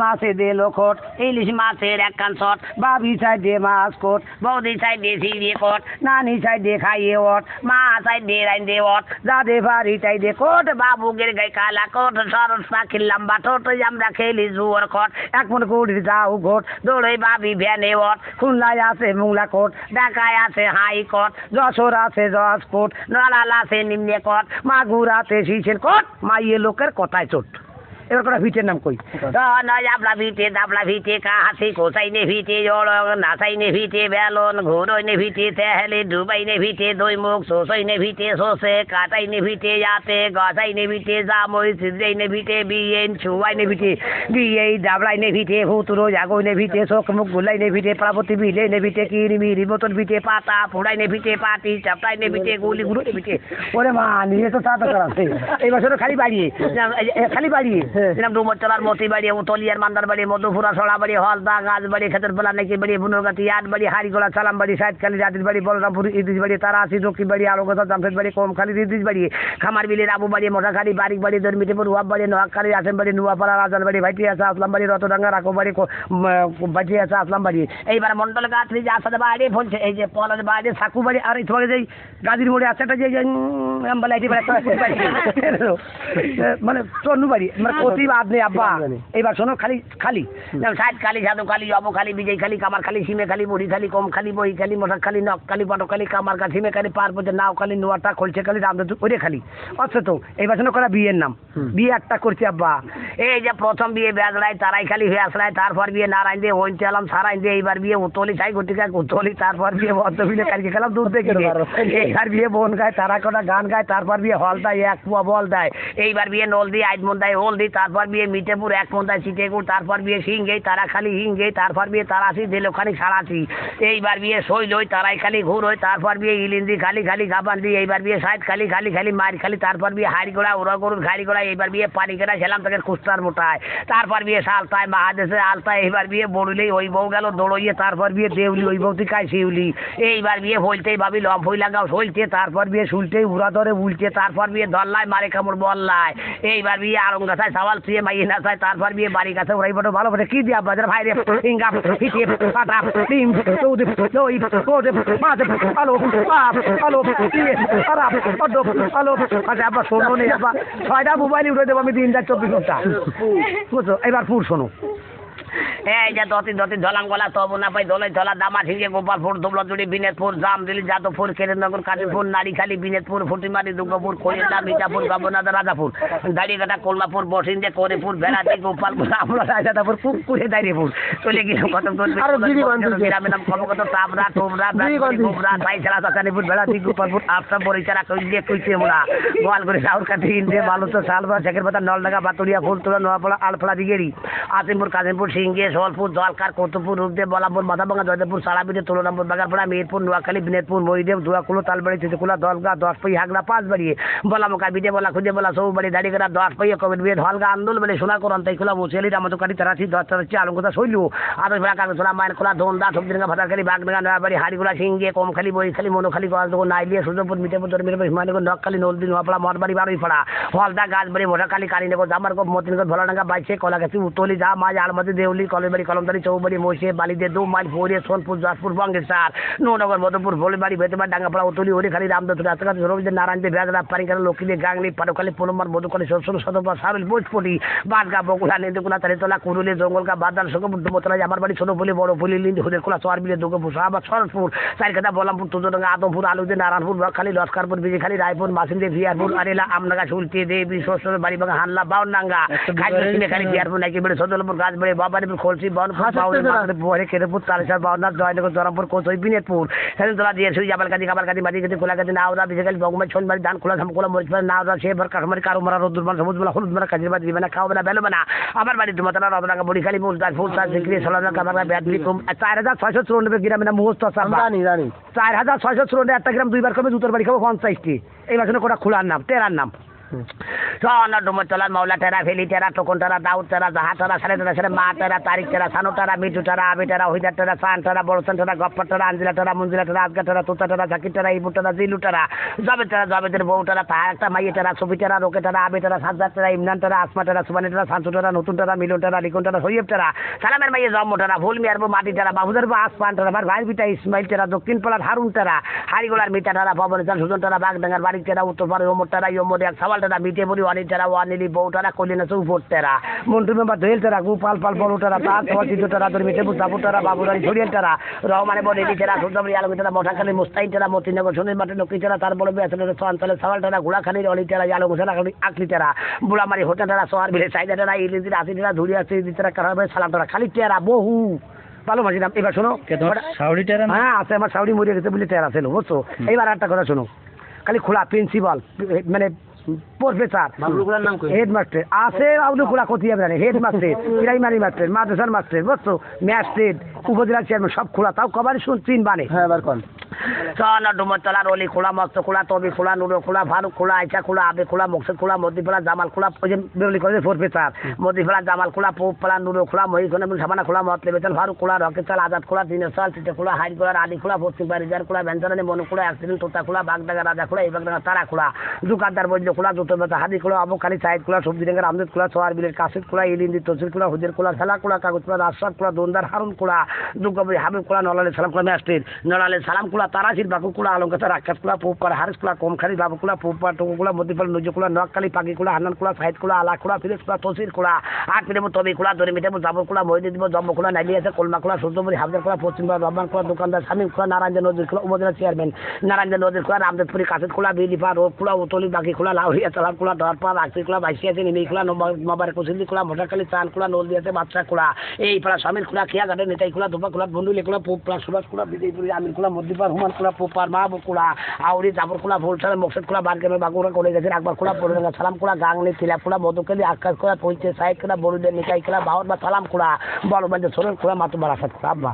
মাছে দে লোখট ইলিশ মাছের একখান শট বাবি চাই দে মাছ কোট বৌদি চাই দে সিঁড়ি কোট নানি চাই দে খাইয়ে ওট মা চাই দে রাইন দে ওট যাদের বাড়ি চাই দে কোট বাবুগের গায়ে কালা কোট সরস পাখির লম্বা ঠোঁট আমরা খেলি জুয়ার খট এক মন কুড়ির যাও ঘোট দৌড়ে বাবি ভ্যানে ওট খুলনায় আছে মুংলা কোট ঢাকায় আছে হাই কোট যশোর আছে জজ কোট নড়াল আছে নিম্নে কোট মাগুর আছে শিশের কোট মাইয়ে লোকের কথায় চোট এবার কটা ভিটের নাম কই দাবলা ভিটে কাহাসি কোসাইনে ভিটে জড়ক নাসাইনে ভিটে বেলন ঘোরইনে ভিটে তেহলে ডুবাইনে ভিটে দই মুখ শোষইনে ভিটে শোষে কাটাইনে ভিটে যাতে গসাইনে ভিটে জামই সিদ্রাইনে ভিটে বিয়েন ছুয়াইনে ভিটে বিয়ে ডাবলাইনে ভিটে হুতুরো জাগইনে ভিটে চোখ মুখ গুলাইনে ভিটে প্রাপতি বিলেনে ভিটে কিরমি রিমতন ভিটে পাতা ফুড়াইনে ভিটে পাটি চাপটাইনে ভিটে গুলি গুড়ে ভিটে ওরে মা নিয়ে তো সাদা করাছে এই বছর খালি বাড়িয়ে ডুমরতলার মতি বাড়ি উতলিয়ার মান্দার বাড়ি মধুপুরা সড়া বাড়ি হলদা গাছ বাড়ি খেতের বেলা নাকি বাড়ি বুনুরগাতি আট বাড়ি হারিগোলা সালাম বাড়ি সাইদখালি জাতির বাড়ি বলরামপুর ইদিস বাড়ি তারাসি দক্ষিণ বাড়ি আলোকতা জামশেদ বাড়ি কমখালি ইদিস বাড়ি খামার বিলের আবু বাড়ি মশাখালি বারিক বাড়ি দরমিটিপুর ওয়াব বাড়ি নোয়াখালী আসেম বাড়ি নুয়াপাড়া রাজার বাড়ি ভাইটি আছে আসলাম বাড়ি রতডাঙ্গা রাখো বাড়ি ভাইটি আছে আসলাম বাড়ি এইবার মন্ডল গাছরি যে আসাদে বাড়ি বলছে এই যে পলাশ বাড়ি সাকু বাড়ি আর এই তোমাকে যেই গাজীর মোড়ে আছে একটা যে লাইটি বাড়ি মানে তনু বাড়ি মানে প্রতি আপনি আব্বা এইবার শোনো খালি খালি সাইড খালি সাধু খালি অব খালি বিজয় খালি কামার খালি সিমে খালি মুড়ি খালি কম খালি বই খালি মশাক খালি নখ খালি পটক খালি কামার খালি সিমে খালি পার্বত্য নাও খালি নোয়াটা খলছে খালি রামদু ওরে খালি আচ্ছা তো এইবার শোনো করা বিয়ের নাম বিয়ে একটা করছে আব্বা এই যে প্রথম বিয়ে বেজড়ায় তারাই খালি হয়ে আসলায় তারপর বিয়ে নারায়ণ দিয়ে ওইন চালাম সারাইন দিয়ে এইবার বিয়ে উতলি চাই গতিকা উতলি তারপর বিয়ে বদ্ধ বিলে কালকে খেলাম দুধ দেখে এইবার বিয়ে বোন গায় তারা কটা গান গায় তারপর বিয়ে হল দেয় এক পুয়া বল দেয় এইবার বিয়ে নল দিয়ে আইডমন দেয় হোল দিই তারপর বিয়ে মিটেপুর এক মন্দায় চিটেকুর তারপর বিয়ে সিংহে তারা খালি হিংগে তারপর বিয়ে তারাসি দিল খালি সাড়াসি এইবার বিয়ে শৈল হই তারাই খালি ঘুর হই তারপর বিয়ে ইলিন্দি খালি খালি গাবান দিই এইবার বিয়ে সাইড খালি খালি খালি মার খালি তারপর বিয়ে হাড়ি গোড়া ওরা গরুর ঘাড়ি গোড়া এইবার বিয়ে পানি কেনা ছেলাম তাকে কুস্তার মোটায় তারপর বিয়ে সালতায় মহাদেশে আলতায় এইবার বিয়ে বড়লেই ওই বউ গেল দৌড়ইয়ে তারপর বিয়ে দেউলি ওই বউ কায় শিউলি এইবার বিয়ে হইতেই ভাবি লম্ফই লাগাও সইলতে তারপর বিয়ে শুলতেই উড়া ধরে উল্টে তারপর বিয়ে ধরলায় মারে কামড় বললায় এইবার বিয়ে আরঙ্গাছায় সওয়াল ছুঁয়ে মাইয়ে নাচায় তারপর বিয়ে বাড়ি কাছে ওরাই বড় ভালো বটে কি দিয়া বাজার ভাই রে ইঙ্গা ফিটিয়ে পাটা ডিম দুধ দই কোদে মাছ আলো আলো দিয়ে খারাপ অদ্দ আলো আচ্ছা আবার শোনো নে আবার 6টা মোবাইল উঠে দেবো আমি 3/24 ঘন্টা বুঝছো এবার পুর শোনো এই যে দতি ধলাম গলা তবু না পাই দলাই ধলা দামা ঠিকে গোপালপুর দুবলাজুড়ি বিনেতপুর জামদিলি যাদবপুর কেরেনগর কাশীপুর নারীখালী বিনেতপুর ফুটিমারি দুর্গাপুর খৈরদা মির্জাপুর গবনাদা রাজাপুর দাড়িঘাটা কলমাপুর বসিন্দে করিপুর বেড়াটি গোপালপুর আমরা রাজাপুর পুকুরে দাঁড়িয়েপুর চলে গেলাম কত গ্রামের নাম কত তাবরা টোবরা গোবরা তাই ছাড়া চাচানিপুর বেড়াটি গোপালপুর আফটা বরিচারা কইলে কইছে মোরা গোয়াল করে সাউর কাঠি ইন্দে বালু তো শালবা শেখের পাতা নলডাঙ্গা বাতুরিয়া ফুলতোলা নোয়াপাড়া আলফলা দিগেরি আসিমপুর কাজিমপুর সিংহে সোলপুর জলকার কৌতুপুর রূপদেব বলাপুর মাথাভাঙা জয়দেবপুর সারাবিদে তুলনামপুর বাগারপাড়া মেহেরপুর নোয়াখালী বিনেতপুর মহিদেব দুয়াকুলো তালবাড়ি চিতকুলা দলগা 10 পাই হাগড়া 5 বাড়িয়ে বলামুখা বিদে বলা খুঁজে বলা সৌবাড়ি দাড়িগড়া 10 পাই কবির বিয়ে হলগা আন্দোল বলে সোনা করন তাই খোলা মুসেলি রামতকারী তারাসি 10 তারাসি আলমকোতা শৈলু আদর্শ বেড়া কাগজ সোনা মায়ের খোলা ধন্দা সবদিনগা ভাতারখালী বাগডাঙ্গা নয়াবাড়ি হাড়িগুলা সিংহে কমখালী বইখালী মনোখালী গজদগো নাইলিয়া সুজপুর মিটেপুর দরমিরপুর হিমানীগঞ্জ নকখালী নলদি নোয়াপাড়া মঠবাড়ি বারুইপাড়া হলদা গাছবাড়ি মোটাখালী কালীনগর জামারগঞ্জ মতিনগর ভোলাডাঙ্গা বাইশে কলাগাছি উতলি যা মাঝ আলমাদি দেউলি কলেবাড়ি কলমদারি চৌবাড়ি মহিষে বালিদে 2 মাইল ফোরে সোনপুর যশপুর বঙ্গেশ্বর নৌনগর মধুপুর ভোলিবাড়ি বেতেবার ডাঙ্গাপাড়া উতলি হরিখালী রামদত্ত রাস্তাঘাট সরবিদের নারায়ণদের বেজরা পারিকার লক্ষ্মীদের গাংলি পারোখালী পলম্বার মধুখালী সরসর সদপা সারুল বোজপটি বাদগা বগুড়া নেন্দুকুলা তারিতলা কুরুলি জঙ্গলগা বাদাল শোকপুর দুমতলা আমার বাড়ি ছোটপুলি বড়পুলি লিন্দি হুদেরকুলা চরবিলে দুর্গাপুর শাহবাগ শরৎপুর চারিকাটা বলামপুর তুজডাঙ্গা আদমপুর আলুদে নারায়ণপুর বকখালী লস্করপুর বিজয়খালী রায়পুর মাসিন্দে ভিয়ারপুর আরেলা আমনাগা সুলতি দেবী শ্বশুর বাড়িবাঙ্গা হানলা বাউনডাঙ্গা খালি ভিয়ারপুর নাকি বেড়ে সদলপুর গাছবাড়ি বাবারিপুর খলসি বনপুর কেরপুর তালেশ্বর বাউনার জয়নগর জরামপুর কোচই বিনেতপুর সেদিনতলা দিয়ে সুই জাবালকাজি কাবালকাজি মাদিকাজি কোলাকাজি নাওদা বিজয়খালী বঙ্গমাই ছনবাড়ি ধান খোলা ধামখোলা মরিচপাড়া নাওদা শেভর কাঠমারি কারুমারা রোদ্দুরমান সবুজমালা হলুদমালা কাজিরবাদ দিবেনা খাওয়াবেনা বেলোবেনা আমার বাড়ি দুমতলা রতডাঙ্গা বড়িখালী ফুলদার ফুলদার সিংড়ি সোলাদা কাবারগা ব্যাটলি কম 4694 গ্রামের নাম মুহস্ত সাবা জানি 4694 একটা গ্রাম দুইবার কমে জুতোর বাড়ি খাবো 50টি এই মাসে কোটা খোলার নাম তেরার নাম সোনা ডুমর তলার মাওলা টেরা ভেলি টেরা টোকন টেরা দাউদ টেরা জাহা টেরা সাড়ে টেরা সাড়ে মা টেরা তারিখ টেরা সানু টেরা মিঠু টেরা আবি টেরা হইদার টেরা সান টেরা বড়সান টেরা গপ্পর টেরা আঞ্জিলা টেরা মঞ্জিলা টেরা আজগা টেরা তুতা টেরা জাকির টেরা ইবু টেরা জিলু টেরা জবেদের বউ টেরা তাহা একটা মাইয়ে টেরা ছবি টেরা রোকে টেরা আবি টেরা সাজ্জাদ টেরা ইমরান টেরা আসমা টেরা সুবানি টেরা শান্তু টেরা নতুন টেরা মিলন টেরা লিখন টেরা সৈয়ব টেরা সালামের মাইয়ে জম্ম টেরা ভুল মিয়ার বউ মাটি টেরা বাবুদের বউ আসমান টেরা আমার ভাইয়ের পিতা ইসমাইল টেরা দক্ষিণ পাড়ার হারুন টেরা হারিগোলার মিতা টেরা ভবন চাল সুজন টেরা বাগডাঙ্গার বাড়ি টেরা উত্তর পাড়ার ওমর টেরা ইয়মর এক সওয়াল টেরা মিটে বড়ি ওয়ানি টেরা ওয়ানিলি বউ টেরা কলিনা চৌফোর টেরা মন্টু মেম্বার দোয়েল টেরা গোপাল পাল বড় টেরা তার সওয়াল চিত্র টেরা ধরে মিটে বুঝাবু টেরা বাবুরানি ঝরিয়াল টেরা রহমানে বড় এলি টেরা সুন্দরী আলমী টেরা মোটাখালী মুস্তাইন টেরা মতিনগর সুনীল মাঠে লক্ষ্মী টেরা তার বড় বেসন অঞ্চলে সওয়াল টেরা ঘোড়াখালীর অলি টেরা আলম হোসেন আকলি টেরা বুড়ামারি হোটেল টেরা সোহার বিলে সাইদা টেরা ইলিদির আসি টেরা ধুরিয়া টেরা কারাবে সালাম টেরা খালি টেরা বহু ভালো মাঝিলাম। এবার শোনো হ্যাঁ আছে আমার সাউরি মরিয়ে গেছে বলে টেরা ছিল বুঝছো। এইবার একটা কথা শোনো খালি খোলা প্রিন্সিপাল মানে প্রফেসর হেডমাস্টার আছে আউলি খোলা ক্ষতি হবে না হেডমাস্টার প্রাইমারি মাস্টার মাদ্রাসার মাস্টার বুঝছো ম্যাজিস্ট্রেট উপজেলা চেয়ারম্যান সব খোলা তাও কবার চিন বানে হ্যাঁ এবার কোন সোনা ডুমর তলার অলি খোলা মস্ত খোলা তবি খোলা নুরো খোলা ফারুক খোলা আইসা খোলা আবে খোলা মকসুদ খোলা মদিফলা জামাল খোলা বেরলি করে প্রফেসর মদিফলা জামাল খোলা পোপলা নুরো খোলা মহিখন সাবানা খোলা মতলে বেতন ফারুক খোলা রকেট চাল আজাদ খোলা দিনের চাল চিটে খোলা হাইট খোলা আলি খোলা পশ্চিম বাড়িজার খোলা ব্যঞ্জনানি মনু খোলা অ্যাক্সিডেন্ট তোতা খোলা বাগডাঙ্গা রাজা খোলা এই বাগডাঙ্গা তারা খোলা দোকানদার বৈদ্য খোলা জুতো বেতা হাদি খোলা আবুখালী সাইড খোলা সবজি রেঙ্গার আমদেদ খোলা সোয়ার বিলের কাশিদ খোলা ইলিন্দি তসির খোলা হুজের খোলা খেলা খোলা কাগজ খোলা রাজসাদ খোলা দোনদার হারুন খোলা দুর্গাপুরি হাবিব খোলা নলালে সালাম খোলা ম্যাস্টের নলালে সালাম খোলা তারাশির বাকু খোলা আলমকাতা রাক্ষাস খোলা পোপার হারিস খোলা কমখালি বাবু খোলা পোপার টুকু খোলা মদিপাল নজু খোলা নোয়াখালী পাখি খোলা হান্নান খোলা সাইদ খোলা আলা খোলা ফিরেজ খোলা তসির খোলা আট পিটেবো তবি খোলা দরি মিটেবো জাবর খোলা মহিদি দিব জম্ম খোলা নাইলি আছে কলমা খোলা সূর্যপুরি হাফজার খোলা পশ্চিমবঙ্গ রহমান খোলা দোকানদার শামীম খোলা নারায়ণ নদীর খোলা উপজেলা চেয়ারম্যান নারায়ণ নদীর খোলা রামদেবপুরি কাশিদ খোলা বিলিপা রোড খোলা উতলি বাকি খোলা লাউরিয়া তালাব খোলা দরপা রাখি খোলা বাইশি আছে নিমি খোলা নবার কুসিন্দি খোলা মোটাখালী চান খোলা নদী আছে বাচ্চা খোলা এই পাড়া স্বামীর খোলা খেয়া ঘাটে নেতাই খোলা ধোপা খোলা বন্ধুলি খোলা পোপলা সুভাষ খোলা বিজয়পুরি আমির খোলা মদ্দিপার হুমান খোলা পোপার মাহবুব খোলা আউরি জাফর খোলা ভোলসালে মকসদ খোলা বারগেমের বাগুরা করে গেছে আকবর খোলা পড়ে সালাম খোলা গাংলি তিলা খোলা মধুকালি আকাশ খোলা পৌঁছে সাইড খোলা বড়ুদের নিকাই খোলা বাহর বা সালাম খোলা বড় বান্ধব সোরেন খোলা মাতুবার আসাদ খোলা আব্বা